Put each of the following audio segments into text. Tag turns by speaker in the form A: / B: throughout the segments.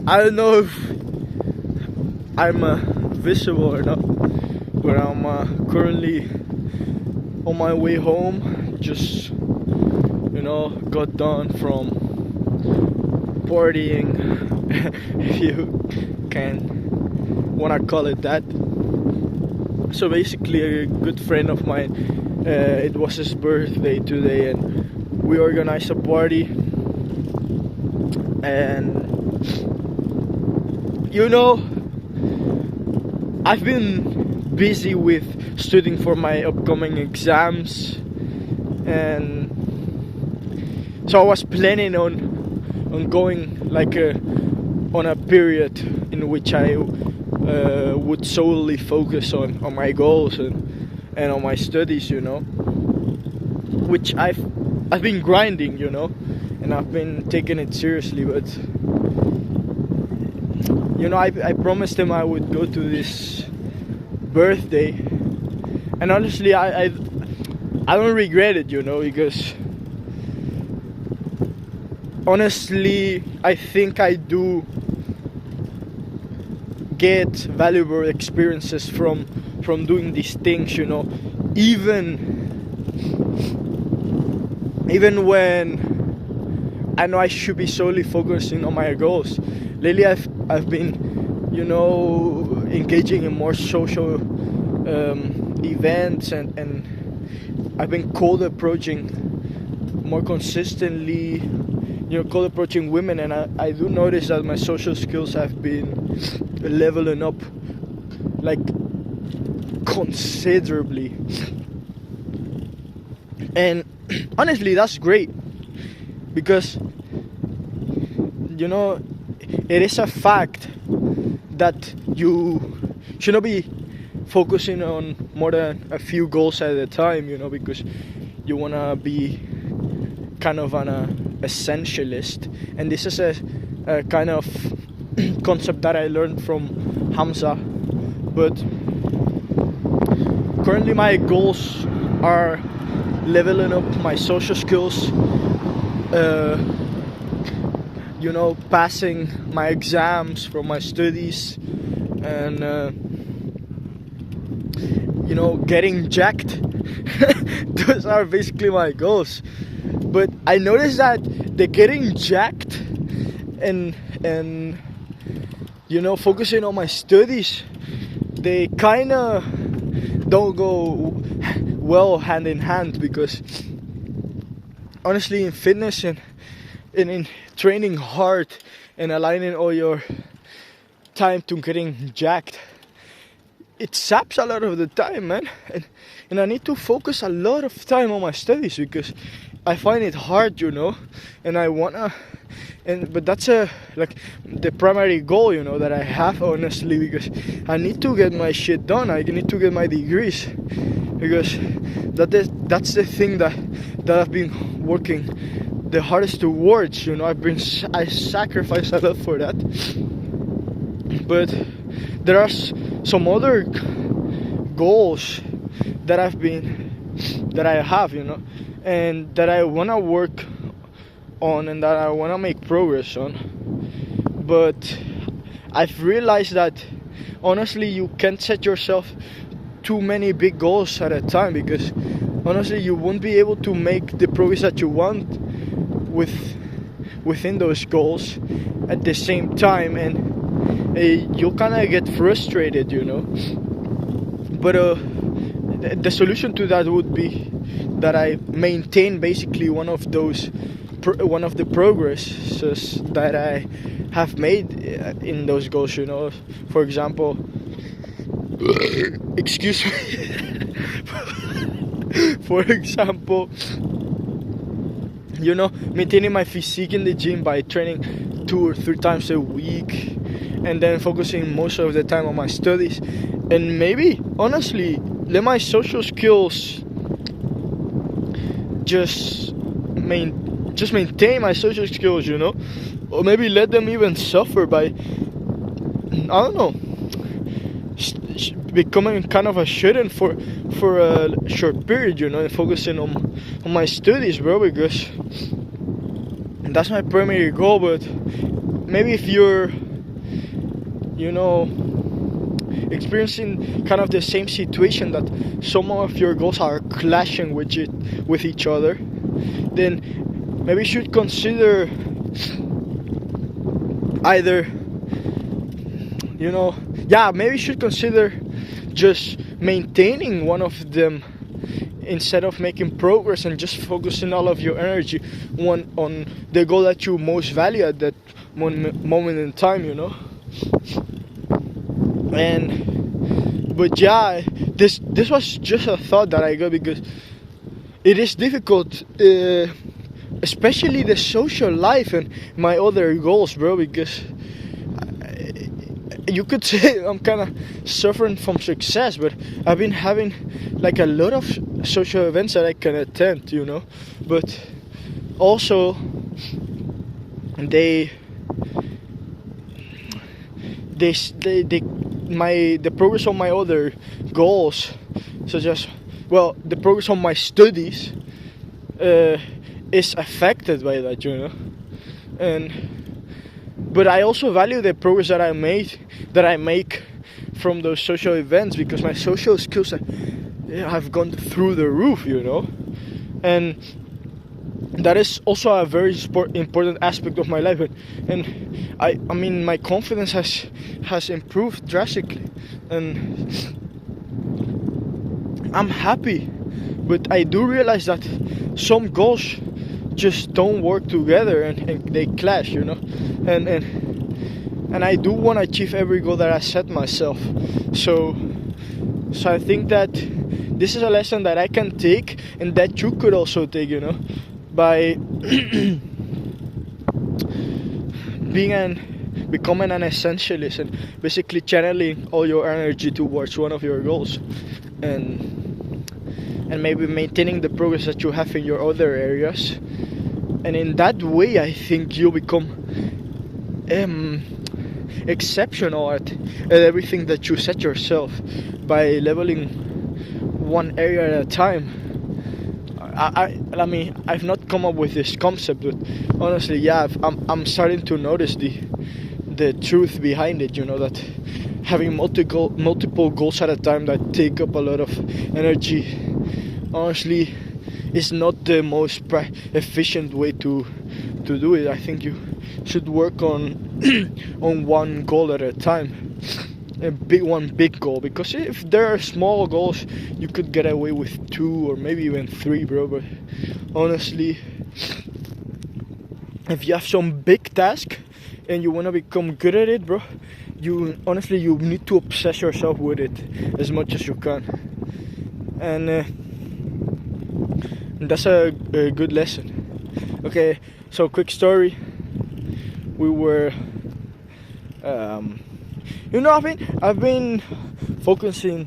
A: I don't know if I'm visible or not, but I'm currently on my way home. Just got done from partying, if you wanna call it that. So basically, a good friend of mine, it was his birthday today, and we organized a party. And I've been busy with studying for my upcoming exams, and so I was planning on going like on a period in which I would solely focus on my goals and on my studies, which I've been grinding, and I've been taking it seriously. But I promised him I would go to this birthday, and honestly, I don't regret it, because honestly, I think I do get valuable experiences from doing these things, even when I know I should be solely focusing on my goals. Lately, I've been, engaging in more social events, and I've been cold approaching more consistently, cold approaching women, and I do notice that my social skills have been leveling up, like, considerably. And honestly, that's great, because it is a fact that you should not be focusing on more than a few goals at a time, because you want to be kind of an essentialist. And this is a kind of concept that I learned from Hamza. But currently my goals are leveling up my social skills, passing my exams from my studies, and getting jacked. Those are basically my goals. But I noticed that the getting jacked and focusing on my studies, they kind of don't go well hand in hand, because honestly, in fitness and in training hard and aligning all your time to getting jacked, it saps a lot of the time, man. And I need to focus a lot of time on my studies, because I find it hard, and I wanna, but that's the primary goal, that I have, honestly, because I need to get my shit done. I need to get my degrees, because that's the thing that I've been working the hardest towards. I sacrifice a lot for that. But there are some other goals that I have, and that I want to work on, and that I want to make progress on. But I've realized that honestly, you can't set yourself too many big goals at a time, because honestly, you won't be able to make the progress that you want within those goals at the same time, and you'll kind of get frustrated, But the solution to that would be that I maintain basically one of the progresses that I have made in those goals. For example, excuse me. For example, maintaining my physique in the gym by training 2 or 3 times a week, and then focusing most of the time on my studies, and maybe honestly let my social skills just maintain my social skills, or maybe let them even suffer by, I don't know, becoming kind of a shut-in for a short period, and focusing on my studies, bro, because that's my primary goal. But maybe if you're you know, experiencing kind of the same situation, that some of your goals are clashing with each other, then maybe you should consider either, maybe you should consider just maintaining one of them instead of making progress, and just focusing all of your energy on the goal that you most value at that moment in time, But yeah, this was just a thought that I got, because it is difficult, especially the social life and my other goals, bro, because you could say I'm kind of suffering from success, but I've been having like a lot of social events that I can attend, but also the progress on my other goals, such as, the progress on my studies, is affected by that, but I also value the progress that I make from those social events, because my social skills have gone through the roof, and that is also a very important aspect of my life, and I mean my confidence has improved drastically, and I'm happy, but I do realize that some goals just don't work together, and they clash, and I do want to achieve every goal that I set myself. So I think that this is a lesson that I can take, and that you could also take, by becoming an essentialist and basically channeling all your energy towards one of your goals, and maybe maintaining the progress that you have in your other areas. And in that way, I think you'll become exceptional at everything that you set yourself, by leveling one area at a time. I mean, I've not come up with this concept, but honestly, yeah, I'm starting to notice the truth behind it. That having multiple goals at a time that take up a lot of energy, honestly, is not the most efficient way to do it. I think you should work on one goal at a time, one big goal, because if there are small goals, you could get away with 2 or maybe even 3, bro. But honestly, if you have some big task and you want to become good at it, bro, you need to obsess yourself with it as much as you can, and that's a good lesson. Okay, so quick story. We were I've been focusing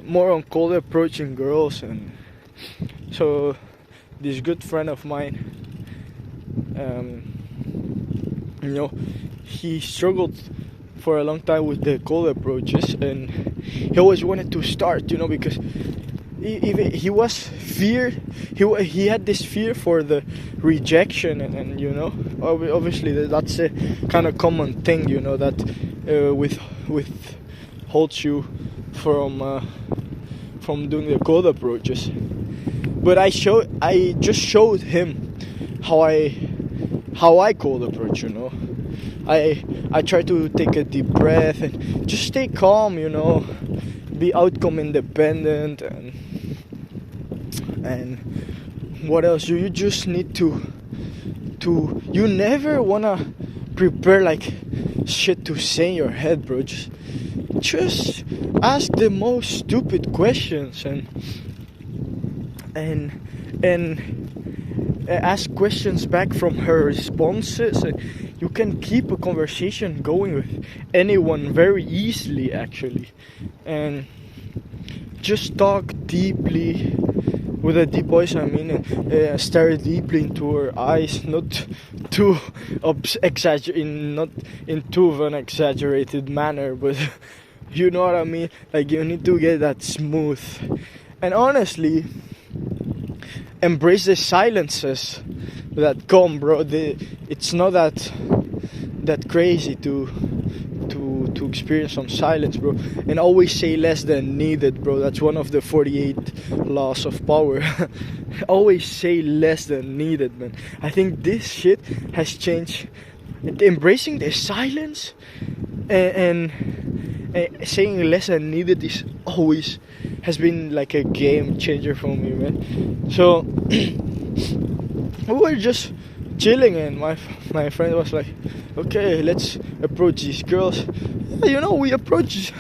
A: more on cold approaching girls, and so this good friend of mine, he struggled for a long time with the cold approaches, and he always wanted to start, because he had this fear for the rejection, and obviously that's a kind of common thing, that withholds you from doing the cold approaches. But I just showed him how I cold approach, I try to take a deep breath and just stay calm, be outcome independent, and what else? You just need to you never wanna prepare like shit to say in your head, bro. Just ask the most stupid questions, and ask questions back from her responses, and you can keep a conversation going with anyone very easily, actually, and just talk deeply with a deep voice. Stare deeply into her eyes, not too not in too of an exaggerated manner, but you know what I mean. Like, you need to get that smooth, and honestly, embrace the silences that come, bro. It's not that that crazy to experience some silence, bro. And always say less than needed, bro. That's one of the 48 laws of power. Always say less than needed, man. I think this shit has changed. Embracing the silence and saying less than needed is always has been like a game changer for me, man. So we were just chilling, and my friend was like, okay, let's approach these girls. You know, we approached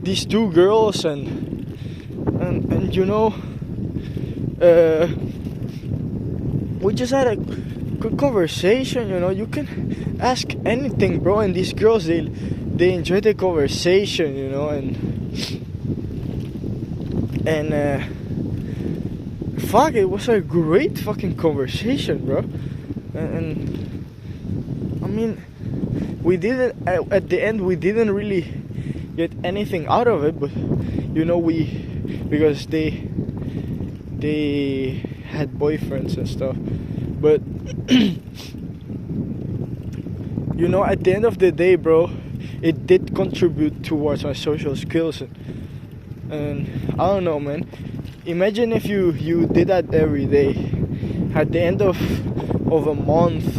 A: these two girls, and you know, we just had a good conversation. You know, you can ask anything, bro, and these girls, they enjoy the conversation, you know, and fuck, it was a great fucking conversation, bro. And I mean, we didn't at the end, we didn't really get anything out of it, but you know, because they had boyfriends and stuff, but you know, at the end of the day, bro, it did contribute towards my social skills, and I don't know, man. Imagine if you did that every day. At the end of a month,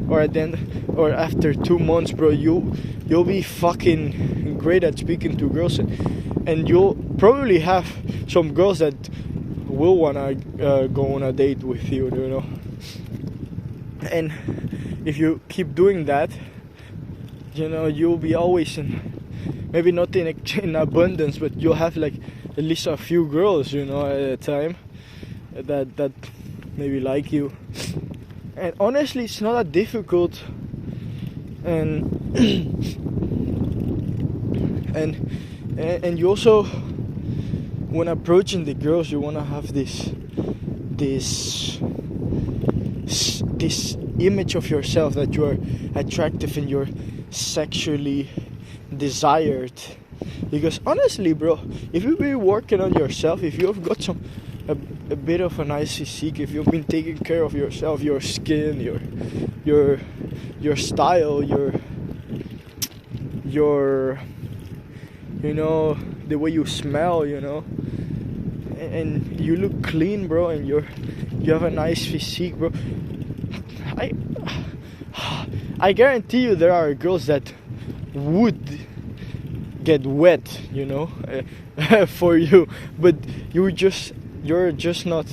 A: or at the end, or after 2 months, bro, you'll be fucking great at speaking to girls, and you'll probably have some girls that will wanna go on a date with you, you know. And if you keep doing that, you know, you'll be always in, maybe not in abundance, but you'll have like at least a few girls, you know, at a time that maybe like you. And honestly, it's not that difficult. And and you also, when approaching the girls, you want to have this image of yourself that you are attractive and you're sexually desired. Because honestly, bro, if you've been working on yourself, if you've got a bit of a nice physique, if you've been taking care of yourself, your skin, your style, your you know, the way you smell, you know, and you look clean, bro, and you have a nice physique, bro, I guarantee you there are girls that would get wet, you know, for you, but you're just not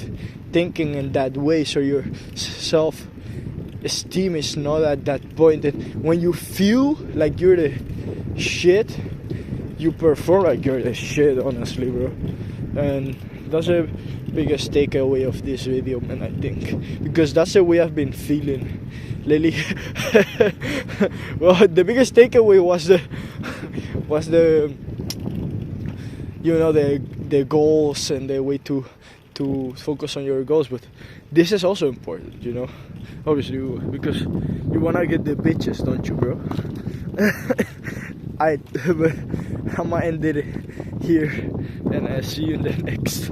A: thinking in that way, so your self-esteem is not at that point. And when you feel like you're the shit, you perform like you're the shit, honestly, bro. And that's the biggest takeaway of this video, man, I think, because that's the way I've been feeling lately. Well, the biggest takeaway was the you know, the goals and the way to focus on your goals, but this is also important, you know, obviously, because you wanna get the bitches, don't you, bro? But I'm gonna end it here, and I'll see you in the next